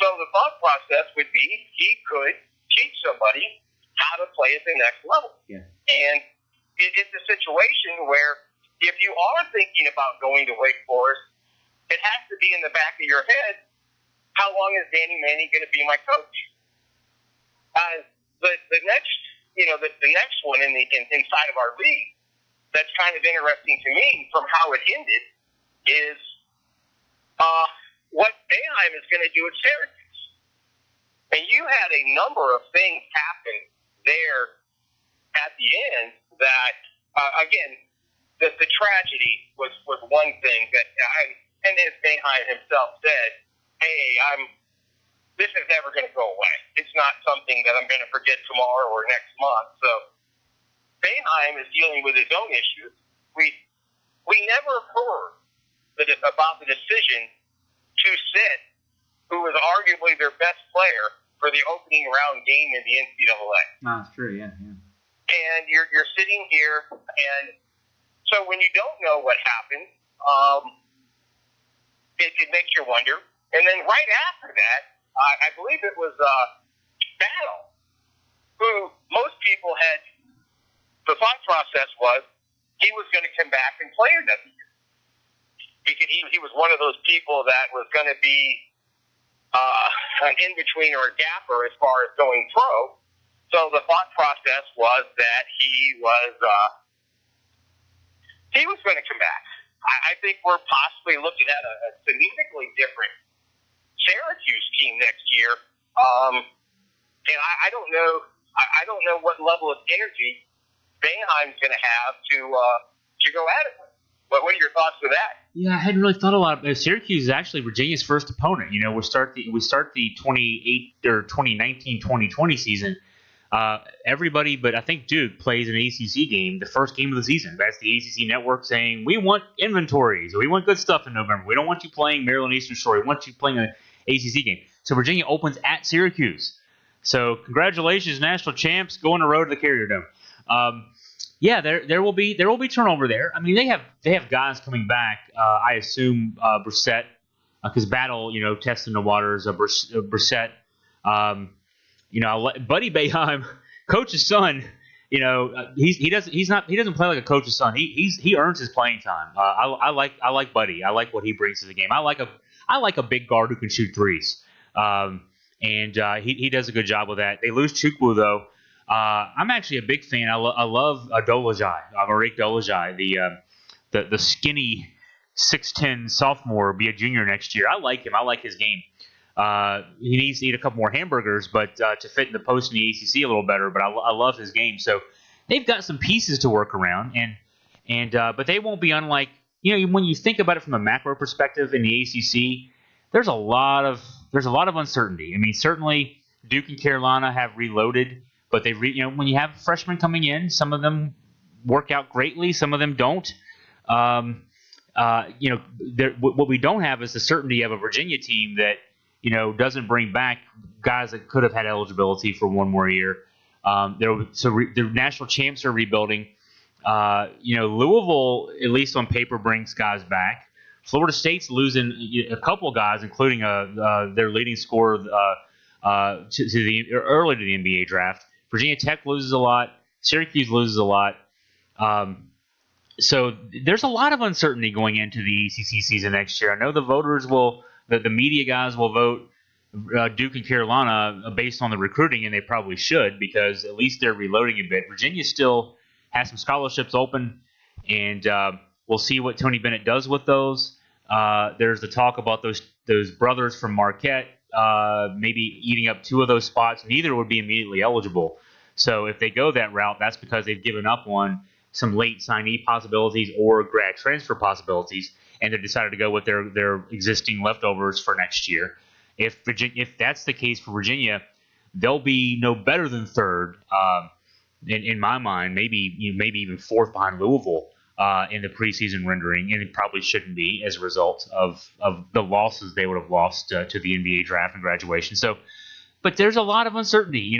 So the thought process would be he could teach somebody how to play at the next level. Yeah. And it's a situation where if you are thinking about going to Wake Forest, it has to be in the back of your head, how long is Danny Manning going to be my coach? The next one inside of our league that's kind of interesting to me from how it ended is what Boeheim is going to do at Syracuse. And you had a number of things happen there at the end that, again, the tragedy was one thing and as Boeheim himself said, hey, this is never going to go away. It's not something that I'm going to forget tomorrow or next month. So Boeheim is dealing with his own issues. We never heard about the decision to sit who was arguably their best player for the opening round game in the NCAA. No, that's true, yeah. And you're sitting here, and so when you don't know what happened, it makes you wonder. And then right after that, I believe it was Battle, who most people had, the thought process was he was going to come back and play another year. He was one of those people that was going to be an in-between or a gapper as far as going pro. So the thought process was that he was going to come back. I think we're possibly looking at a significantly different Syracuse team next year. And I don't know. I don't know what level of energy Boeheim's going to have to go at it with. But what are your thoughts with that? Yeah, I hadn't really thought a lot about it. Syracuse is actually Virginia's first opponent. We start the 2019-2020 season. Everybody, but I think Duke plays an ACC game, the first game of the season. That's the ACC network saying we want inventories, we want good stuff in November. We don't want you playing Maryland Eastern Shore. We want you playing an ACC game. So Virginia opens at Syracuse. So congratulations, national champs, go on the road to the Carrier Dome. Yeah, there will be turnover there. I mean, they have guys coming back. I assume Brissett, because Battle, testing the waters of Brissett. Buddy Boeheim, coach's son, he doesn't play like a coach's son. He earns his playing time. I like Buddy. I like what he brings to the game. I like a big guard who can shoot threes. And he does a good job with that. They lose Chukwu though. I'm actually a big fan. I love Dolajai, Marek Dolajai, the skinny 6'10" sophomore, be a junior next year. I like him. I like his game. He needs to eat a couple more hamburgers, but to fit in the post in the ACC a little better. But I love his game. So they've got some pieces to work around, but they won't be unlike when you think about it from a macro perspective in the ACC. There's a lot of uncertainty. I mean, certainly Duke and Carolina have reloaded, but when you have freshmen coming in, some of them work out greatly, some of them don't. What we don't have is the certainty of a Virginia team that doesn't bring back guys that could have had eligibility for one more year. The national champs are rebuilding. Louisville, at least on paper, brings guys back. Florida State's losing a couple of guys, including their leading scorer early to the NBA draft. Virginia Tech loses a lot. Syracuse loses a lot. So there's a lot of uncertainty going into the ACC season next year. I know the voters the media guys will vote Duke and Carolina based on the recruiting, and they probably should because at least they're reloading a bit. Virginia still has some scholarships open, and we'll see what Tony Bennett does with those. There's the talk about those brothers from Marquette maybe eating up two of those spots. Neither would be immediately eligible. So if they go that route, that's because they've given up on some late signee possibilities or grad transfer possibilities, and they've decided to go with their existing leftovers for next year. If that's the case for Virginia, they'll be no better than third in my mind, maybe even fourth behind Louisville in the preseason rendering, and it probably shouldn't be as a result of the losses they would have lost to the NBA draft and graduation. So, but there's a lot of uncertainty.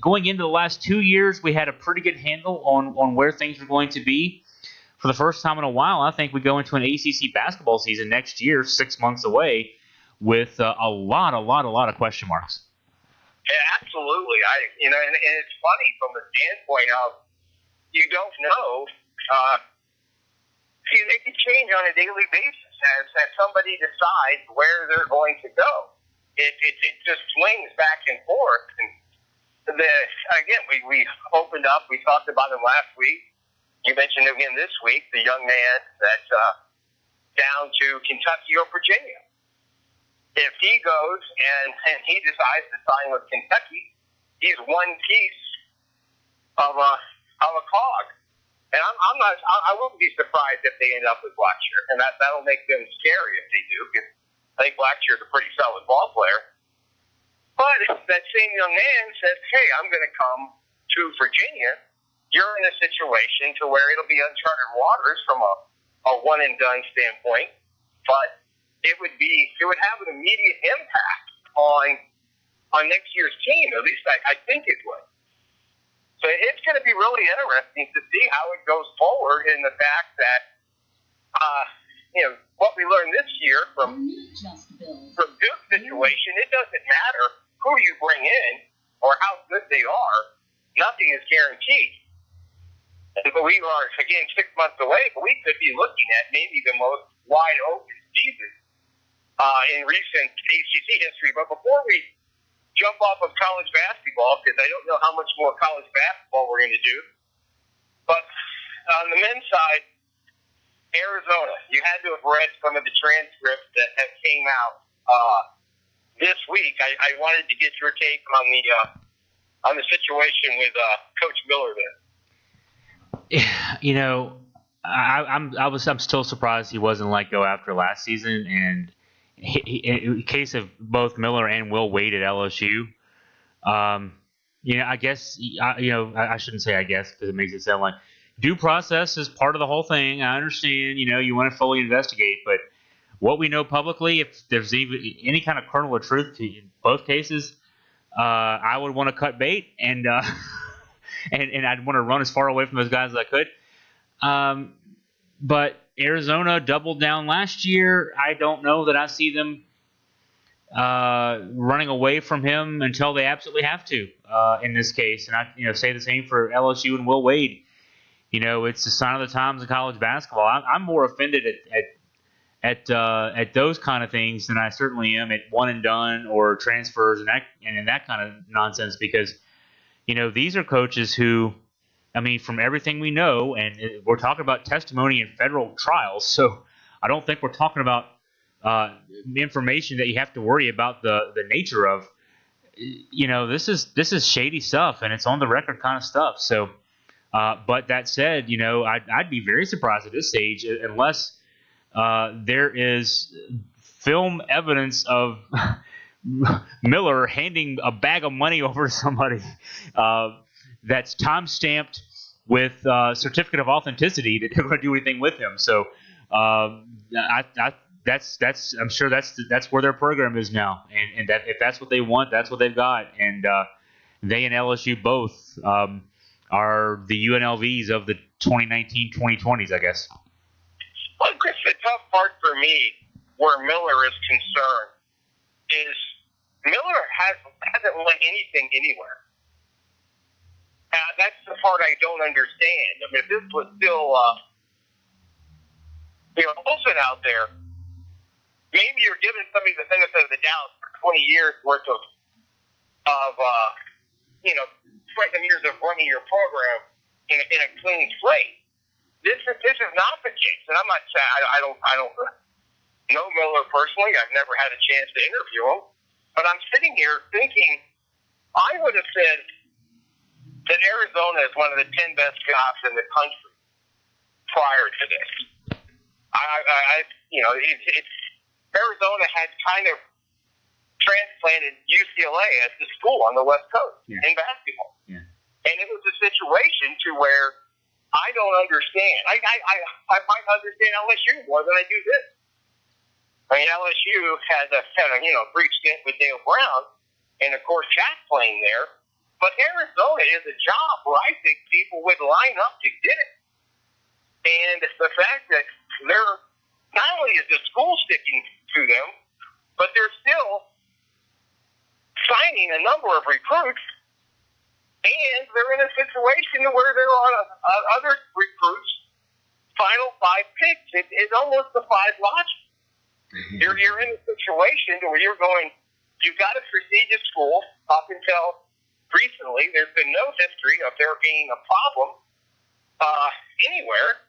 Going into the last 2 years, we had a pretty good handle on where things were going to be. For the first time in a while, I think we go into an ACC basketball season next year, 6 months away, with a lot of question marks. Yeah, absolutely. And it's funny from the standpoint of you don't know. See, they can change on a daily basis as somebody decides where they're going to go. It just swings back and forth. And we opened up. We talked about him last week. You mentioned him again this week. The young man that's down to Kentucky or Virginia. If he goes and he decides to sign with Kentucky, he's one piece of a cog. And I wouldn't be surprised if they end up with Blackshear, and that'll make them scary if they do, because I think Blackshear's a pretty solid ball player. But if that same young man says, "Hey, I'm going to come to Virginia," you're in a situation to where it'll be uncharted waters from a one and done standpoint, but it would have an immediate impact on next year's team. At least I think it would. So it's going to be really interesting to see how it goes forward in the fact that, what we learned this year from Duke's situation, it doesn't matter who you bring in or how good they are. Nothing is guaranteed. But we are, again, 6 months away, but we could be looking at maybe the most wide open season in recent ACC history. But before we jump off of college basketball, because I don't know how much more college basketball we're going to do. But on the men's side, Arizona, you had to have read some of the transcripts that have came out this week. I wanted to get your take on the situation with Coach Miller there. I'm still surprised he wasn't let go after last season, and in case of both Miller and Will Wade at LSU, I guess, I shouldn't say I guess because it makes it sound like due process is part of the whole thing. I understand, you want to fully investigate, but what we know publicly, if there's even any kind of kernel of truth to both cases, I would want to cut bait and I'd want to run as far away from those guys as I could. But Arizona doubled down last year. I don't know that I see them running away from him until they absolutely have to. in this case, and I say the same for LSU and Will Wade. It's a sign of the times in college basketball. I'm more offended at those kind of things than I certainly am at one and done or transfers and that kind of nonsense, because these are coaches who, I mean, from everything we know, and we're talking about testimony in federal trials, so I don't think we're talking about information that you have to worry about the nature of. This is shady stuff, and it's on the record kind of stuff. So, but that said, I'd be very surprised at this stage unless there is film evidence of Miller handing a bag of money over to somebody that's time stamped with certificate of authenticity that they're going to do anything with him. So that's I'm sure that's where their program is now, and that if that's what they want, that's what they've got. And they and LSU both are the UNLVs of the 2019-2020s, I guess. Well, Chris, the tough part for me, where Miller is concerned, is Miller hasn't won anything anywhere. That's the part I don't understand. I mean, if this was still, Olsen out there, maybe you're giving somebody the benefit of the doubt for 20 years worth of 20 years of running your program in a clean slate. This is not the case, and I'm not saying I don't know Miller personally. I've never had a chance to interview him, but I'm sitting here thinking I would have said that Arizona is one of the 10 best jobs in the country prior to this. Arizona had kind of transplanted UCLA as the school on the West Coast in basketball. Yeah. And it was a situation to where I don't understand. I might understand LSU more than I do this. I mean, LSU had a brief stint with Dale Brown, and of course Jack playing there. But Arizona is a job where I think people would line up to get it. And the fact that they're not only is the school sticking to them, but they're still signing a number of recruits, and they're in a situation where there are other recruits' final 5 picks. It's almost the 5 logic. You're in a situation where you're going, you've got a prestigious school. Up until recently, there's been no history of there being a problem anywhere.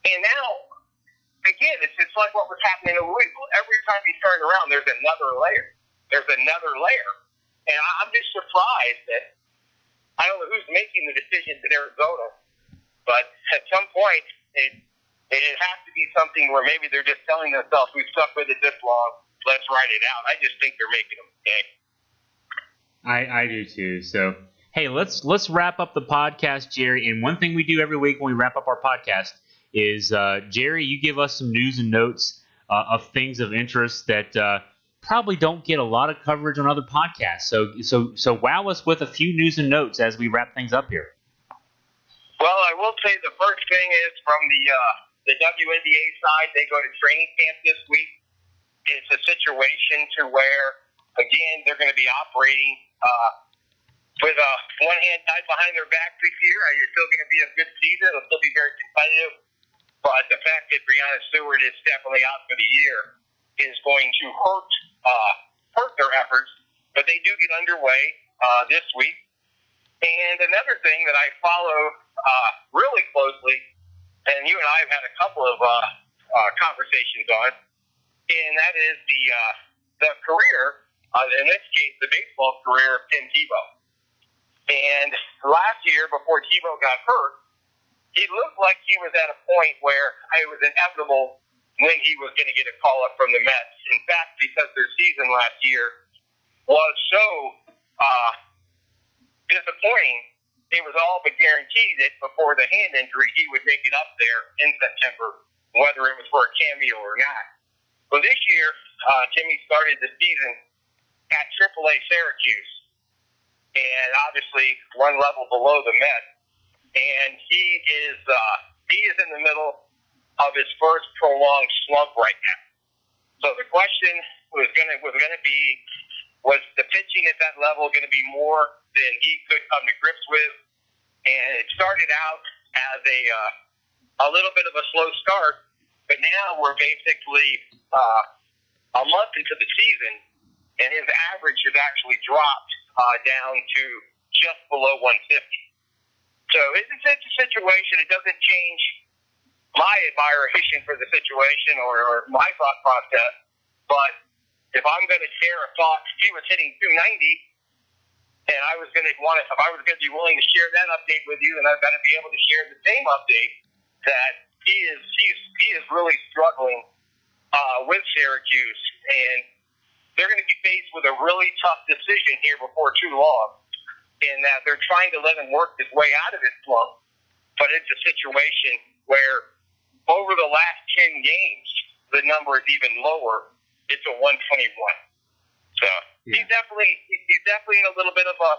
And now, again, it's like what was happening in Louisville. Every time you turn around, there's another layer. And I'm just surprised that I don't know who's making the decisions in Arizona, but at some point, it has to be something where maybe they're just telling themselves, we've stuck with it this long, let's ride it out. I just think they're making a mistake. I do too. So, hey, let's wrap up the podcast, Jerry. And one thing we do every week when we wrap up our podcast is, Jerry, you give us some news and notes of things of interest that probably don't get a lot of coverage on other podcasts. So wow us with a few news and notes as we wrap things up here. Well, I will say the first thing is from the WNBA side, they go to training camp this week. It's a situation to where, again, they're going to be operating with one hand tied behind their back this year. It's still going to be a good season. It'll still be very competitive. But the fact that Breanna Stewart is definitely out for the year is going to hurt their efforts. But they do get underway this week. And another thing that I follow really closely, and you and I have had a couple of conversations on, and that is the career, in this case, the baseball career of Tim Tebow. And last year, before Tebow got hurt, he looked like he was at a point where it was inevitable when he was going to get a call-up from the Mets. In fact, because their season last year was so disappointing, it was all but guaranteed that before the hand injury, he would make it up there in September, whether it was for a cameo or not. Well, this year, Jimmy started the season at AAA Syracuse, and obviously one level below the Mets. And he is in the middle of his first prolonged slump right now. So the question was going to be, was the pitching at that level going to be more than he could come to grips with. And it started out as a little bit of a slow start, but now we're basically a month into the season, and his average has actually dropped down to just below 150. So it's a situation. It doesn't change my admiration for the situation or my thought process, but if I'm going to share a thought, he was hitting 290, and if I was going to be willing to share that update with you, then I've got to be able to share the same update that he is really struggling with Syracuse, and they're going to be faced with a really tough decision here before too long, in that they're trying to let him work his way out of his slump, but it's a situation where over the last 10 games, the number is even lower. It's a 121. So he's definitely in a little bit of a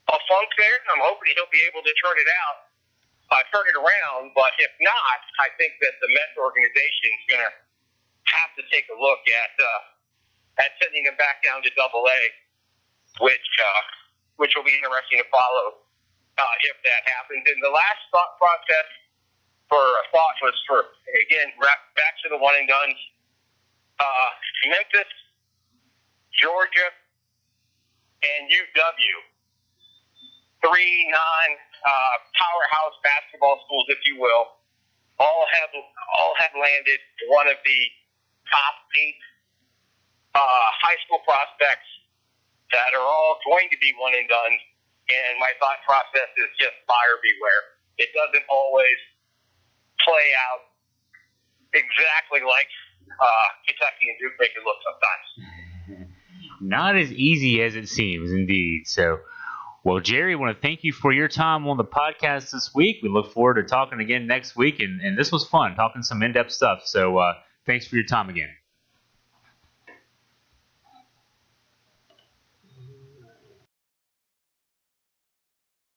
funk there, and I'm hoping he'll be able to turn it around. But if not, I think that the Mets organization is going to have to take a look at sending him back down to Double-A, which will be interesting to follow if that happens. And the last thought process was back to the one and dones. Memphis, Georgia, and UW, three powerhouse basketball schools, if you will, all have landed one of the top 8 high school prospects that are all going to be one and done. And my thought process is just buyer beware. It doesn't always play out exactly like Kentucky and Duke make it look sometimes. Not as easy as it seems, indeed. So, well, Jerry, I want to thank you for your time on the podcast this week. We look forward to talking again next week, and this was fun, talking some in-depth stuff. So, thanks for your time again.